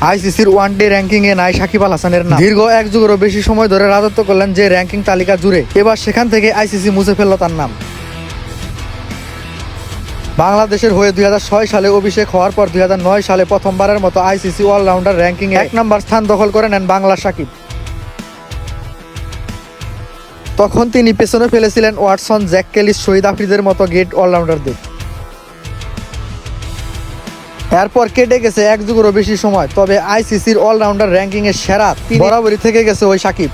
আইসিসির one day ranking এ নাই সাকিব আল হাসানের নাম। দীর্ঘ এক যুগেরও বেশি সময় ধরে রাজত্ব করলেন যে র্যাঙ্কিং তালিকা জুড়ে, এবার সেখান থেকে আইসিসি মুছে ফেলল তার নাম। বাংলাদেশের হয়ে 2006 সালে অভিষেক হওয়ার পর 2009 সালে প্রথমবারের মতো আইসিসি অলরাউন্ডার র্যাঙ্কিং এ 1 নম্বর স্থান দখল করে নেন বাংলার সাকিব। তখন তিনি পেছনে ফেলেছিলেন ওয়াটসন, জ্যাক ক্যালিস, শহীদ আফ্রিদির মতো গ্রেট অলরাউন্ডারদের। এরপর কেটে গেছে এক যুগেরও বেশি সময়, তবে আইসিসির অলরাউন্ডার র্যাঙ্কিং এর সেরা বরাবরই থেকে গেছে ওই সাকিব।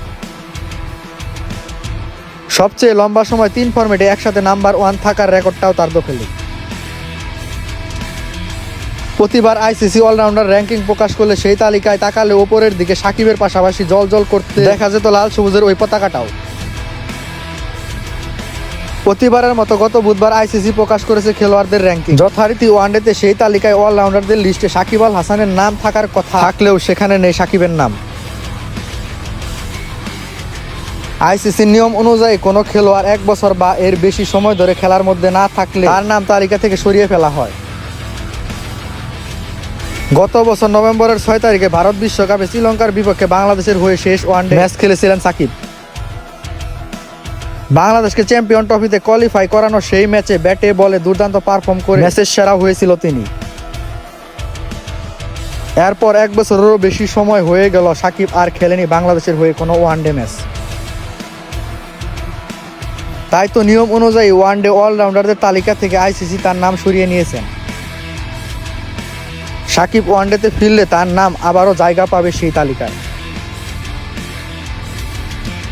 সবচেয়ে লম্বা সময় 3 ফরম্যাটে একসাথে নাম্বার 1 থাকার রেকর্ডটাও তার দখলে। প্রতিবার আইসিসি অলরাউন্ডার র্যাঙ্কিং প্রকাশ করলে সেই তালিকায় তাকালে ওপরের দিকে সাকিবের পাশাপাশি জল করতে দেখা যেত লাল সবুজের ওই পতাকাটাও। প্রতিবারের মতো গত বুধবার আইসিসি প্রকাশ করেছে খেলোয়াড়দের র্যাঙ্কিং। যথারীতি ওয়ানডেতে সেই তালিকায় অলরাউন্ডারদের লিস্টে সাকিব আল হাসানের নাম থাকার কথা থাকলেও সেখানে নেই সাকিবের নাম। আইসিসির নিয়ম অনুযায়ী কোনো খেলোয়াড় 1 বছর বা এর বেশি সময় ধরে খেলার মধ্যে না থাকলে তার নাম তালিকা থেকে সরিয়ে ফেলা হয়। গত বছর নভেম্বরের 6 তারিখে ভারত বিশ্বকাপে শ্রীলঙ্কার বিপক্ষে বাংলাদেশের হয়ে শেষ ওয়ানডে ম্যাচ খেলেছিলেন সাকিব। বাংলাদেশকে চ্যাম্পিয়ন ট্রফিতে কোয়ালিফাই করানো সেই ম্যাচে ব্যাটে বলে দুর্দান্ত পারফর্ম করে ম্যাচের সেরা হয়েছিল তিনি। এরপর 1 বছরেরও বেশি সময় হয়ে গেল সাকিব আর খেলেনি বাংলাদেশের হয়ে কোনো ওয়ানডে ম্যাচ। তাই তো নিয়ম অনুযায়ী ওয়ানডে অলরাউন্ডারদের তালিকা থেকে আইসিসি তার নাম সরিয়ে নিয়েছেন। সাকিব ওয়ানডেতে ফিরলে তার নাম আবারও জায়গা পাবে সেই তালিকায়।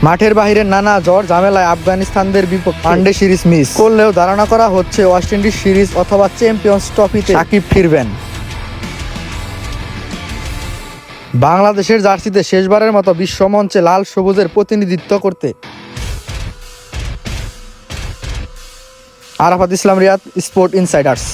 মাঠের বাহিরে নানা জ্বর ঝামেলায় আফগানিস্তানদের বিপক্ষে ওয়ানডে সিরিজ মিস করলেও ধারণা করা হচ্ছে ওয়েস্ট ইন্ডিজ সিরিজ অথবা চ্যাম্পিয়ন্স ট্রফিতে সাকিব ফিরবেন। বাংলাদেশের জার্সিতে শেষবারের মতো বিশ্বমঞ্চে লাল সবুজের প্রতিনিধিত্ব করতে আরাফাত ইসলাম রিয়াদ, স্পোর্ট ইনসাইডার্স।